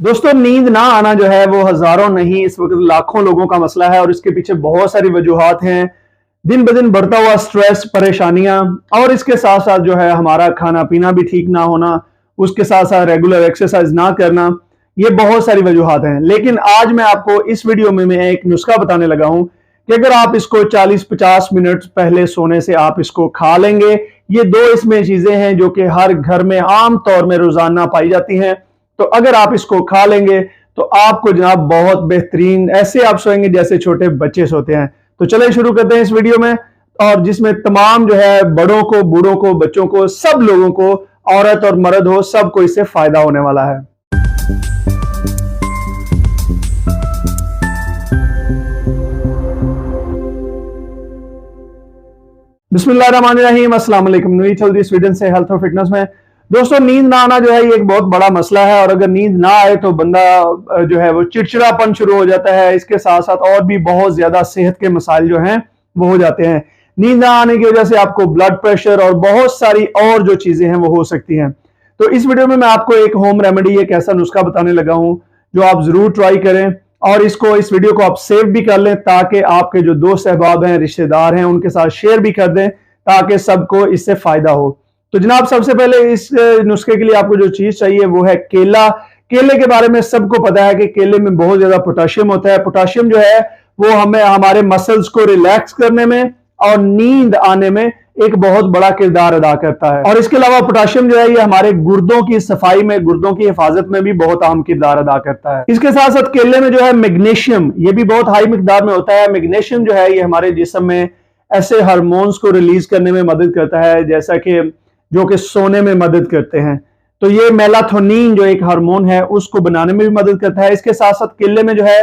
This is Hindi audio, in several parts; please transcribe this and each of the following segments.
दोस्तों, नींद ना आना जो है वो हजारों नहीं, इस वक्त लाखों लोगों का मसला है और इसके पीछे बहुत सारी वजूहात हैं। दिन ब दिन बढ़ता हुआ स्ट्रेस, परेशानियां और इसके साथ साथ जो है हमारा खाना पीना भी ठीक ना होना, उसके साथ साथ रेगुलर एक्सरसाइज ना करना, ये बहुत सारी वजूहात हैं। लेकिन आज मैं आपको इस वीडियो में मैं एक नुस्खा बताने लगा हूं कि अगर आप इसको 40-50 मिनट पहले सोने से आप इसको खा लेंगे, ये दो इसमें चीजें हैं जो कि हर घर में आम तौर में रोजाना पाई जाती हैं। तो अगर आप इसको खा लेंगे तो आपको जनाब बहुत बेहतरीन, ऐसे आप सोएंगे जैसे छोटे बच्चे सोते हैं। तो चलिए शुरू करते हैं इस वीडियो में, और जिसमें तमाम जो है बड़ों को, बूढ़ों को, बच्चों को, सब लोगों को, औरत और मर्द हो, सबको इससे फायदा होने वाला है। बिस्मिल्लाहिर्रहमानिर्रहीम, अस्सलाम वालेकुम। नई चल रही स्वीडन से हेल्थ और फिटनेस में। दोस्तों, नींद ना आना जो है ये एक बहुत बड़ा मसला है, और अगर नींद ना आए तो बंदा जो है वो चिड़चिड़ापन शुरू हो जाता है। इसके साथ साथ और भी बहुत ज्यादा सेहत के मसाइल जो हैं वो हो जाते हैं। नींद ना आने की वजह से आपको ब्लड प्रेशर और बहुत सारी और जो चीजें हैं वो हो सकती हैं। तो इस वीडियो में मैं आपको एक होम रेमेडी, एक ऐसा नुस्खा बताने लगा हूं जो आप जरूर ट्राई करें, और इस वीडियो को आप सेव भी कर लें ताकि आपके जो दोस्त अहबाब हैं, रिश्तेदार हैं, उनके साथ शेयर भी कर दें ताकि सबको इससे फायदा हो। तो जनाब, सबसे पहले इस नुस्खे के लिए आपको जो चीज चाहिए वो है केला। केले के बारे में सबको पता है कि केले में बहुत ज्यादा पोटेशियम होता है। पोटेशियम जो है वो हमें हमारे मसल्स को रिलैक्स करने में और नींद आने में एक बहुत बड़ा किरदार अदा करता है। और इसके अलावा पोटेशियम जो है ये हमारे गुर्दों की सफाई में, गुर्दों की हिफाजत में भी बहुत अहम किरदार अदा करता है। इसके साथ साथ केले में जो है मैग्नीशियम, ये भी बहुत हाई मिकदार में होता है। मैग्नीशियम जो है ये हमारे जिस्म में ऐसे हार्मोन्स को रिलीज करने में मदद करता है जैसा कि जो कि सोने में मदद करते हैं। तो ये मेलाटोनिन जो एक हार्मोन है उसको बनाने में भी मदद करता है। इसके साथ साथ केले में जो है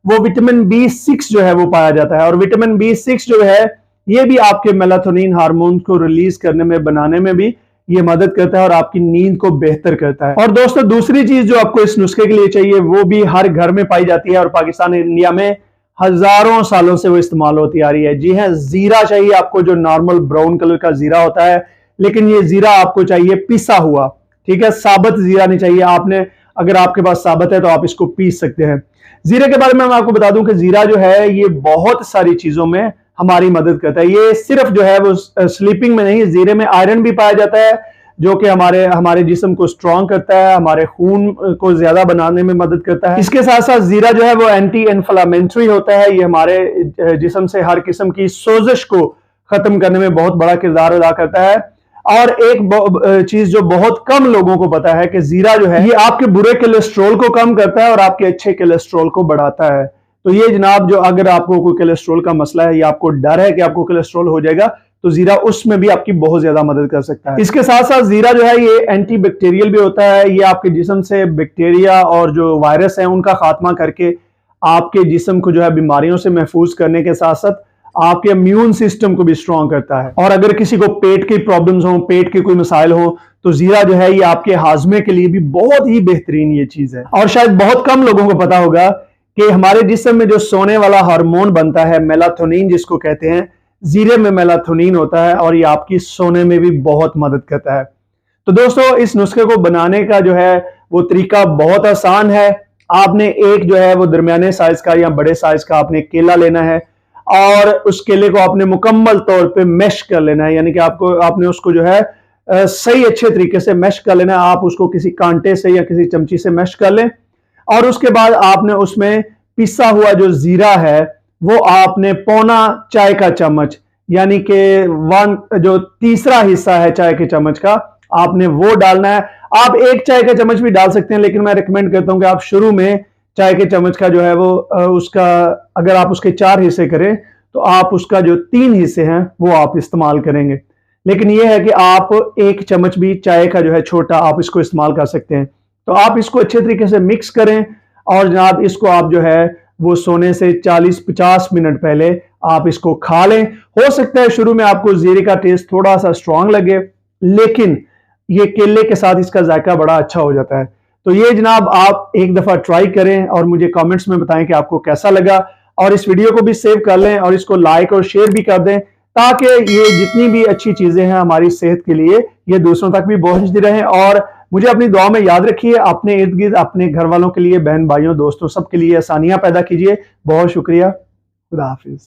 वो विटामिन B6 जो है वो पाया जाता है, और विटामिन B6 जो है ये भी आपके मेलाटोनिन हार्मोन को रिलीज करने में, बनाने में भी ये मदद करता है और आपकी नींद को बेहतर करता है। और दोस्तों, दूसरी चीज जो आपको इस नुस्खे के लिए चाहिए वो भी हर घर में पाई जाती है, और पाकिस्तान, इंडिया में हजारों सालों से वो इस्तेमाल होती आ रही है। जी हाँ, जीरा चाहिए आपको, जो नॉर्मल ब्राउन कलर का जीरा होता है, लेकिन ये जीरा आपको चाहिए पिसा हुआ। ठीक है, साबुत जीरा नहीं चाहिए। आपने, अगर आपके पास साबुत है तो आप इसको पीस सकते हैं। जीरे के बारे में मैं आपको बता दूं कि जीरा जो है ये बहुत सारी चीजों में हमारी मदद करता है। ये सिर्फ जो है वो स्लीपिंग में नहीं, जीरे में आयरन भी पाया जाता है जो कि हमारे जिस्म को स्ट्रांग करता है, हमारे खून को ज्यादा बनाने में मदद करता है। इसके साथ साथ जीरा जो है वो एंटी इन्फ्लामेटरी होता है। ये हमारे जिस्म से हर किस्म की सोजिश को खत्म करने में बहुत बड़ा किरदार अदा करता है। और एक चीज जो बहुत कम लोगों को पता है कि जीरा जो है ये आपके बुरे कोलेस्ट्रॉल को कम करता है और आपके अच्छे कोलेस्ट्रॉल को बढ़ाता है। तो ये जनाब, जो अगर आपको कोई कोलेस्ट्रॉल का मसला है या आपको डर है कि आपको कोलेस्ट्रॉल हो जाएगा, तो जीरा उसमें भी आपकी बहुत ज्यादा मदद कर सकता है। इसके साथ साथ जीरा जो है ये एंटी बैक्टीरियल भी होता है। ये आपके जिस्म से बैक्टीरिया और जो वायरस है उनका खात्मा करके आपके जिस्म को जो है बीमारियों से महफूज करने के साथ साथ आपके इम्यून सिस्टम को भी स्ट्रॉन्ग करता है। और अगर किसी को पेट की प्रॉब्लम्स हो, पेट के कोई मसाइल हो, तो जीरा जो है ये आपके हाजमे के लिए भी बहुत ही बेहतरीन ये चीज है। और शायद बहुत कम लोगों को पता होगा कि हमारे जिस्म में जो सोने वाला हार्मोन बनता है, मेलाटोनिन जिसको कहते हैं, जीरे में मेलाटोनिन होता है और ये आपकी सोने में भी बहुत मदद करता है। तो दोस्तों, इस नुस्खे को बनाने का जो है वो तरीका बहुत आसान है। आपने एक जो है वो दरमियाने साइज का या बड़े साइज का आपने केला लेना है, और उस केले को आपने मुकम्मल तौर पे मैश कर लेना है। यानी कि आपने उसको जो है सही अच्छे तरीके से मैश कर लेना है। आप उसको किसी कांटे से या किसी चमची से मैश कर लें, और उसके बाद आपने उसमें पिसा हुआ जो जीरा है वो आपने पौना चाय का चम्मच, यानी कि जो तीसरा हिस्सा है चाय के चम्मच का, आपने वो डालना है। आप एक चाय का चम्मच भी डाल सकते हैं, लेकिन मैं रिकमेंड करता हूं कि आप शुरू में चाय के चम्मच का जो है वो उसका, अगर आप उसके 4 हिस्से करें तो आप उसका जो 3 हिस्से हैं वो आप इस्तेमाल करेंगे। लेकिन यह है कि आप एक चम्मच भी चाय का जो है छोटा, आप इसको इस्तेमाल कर सकते हैं। तो आप इसको अच्छे तरीके से मिक्स करें, और जनाब इसको आप जो है वो सोने से 40-50 मिनट पहले आप इसको खा लें। हो सकता है शुरू में आपको जीरे का टेस्ट थोड़ा सा स्ट्रांग लगे, लेकिन ये केले के साथ इसका जायका बड़ा अच्छा हो जाता है। तो ये जनाब आप एक दफा ट्राई करें और मुझे कमेंट्स में बताएं कि आपको कैसा लगा, और इस वीडियो को भी सेव कर लें और इसको लाइक और शेयर भी कर दें ताकि ये जितनी भी अच्छी चीजें हैं हमारी सेहत के लिए ये दूसरों तक भी पहुंचती रहें और मुझे अपनी दुआ में याद रखिए, अपने इर्द गिर्द अपने घर वालों के लिए, बहन भाइयों दोस्तों सबके लिए आसानियां पैदा कीजिए। बहुत शुक्रिया। खुदा हाफिज।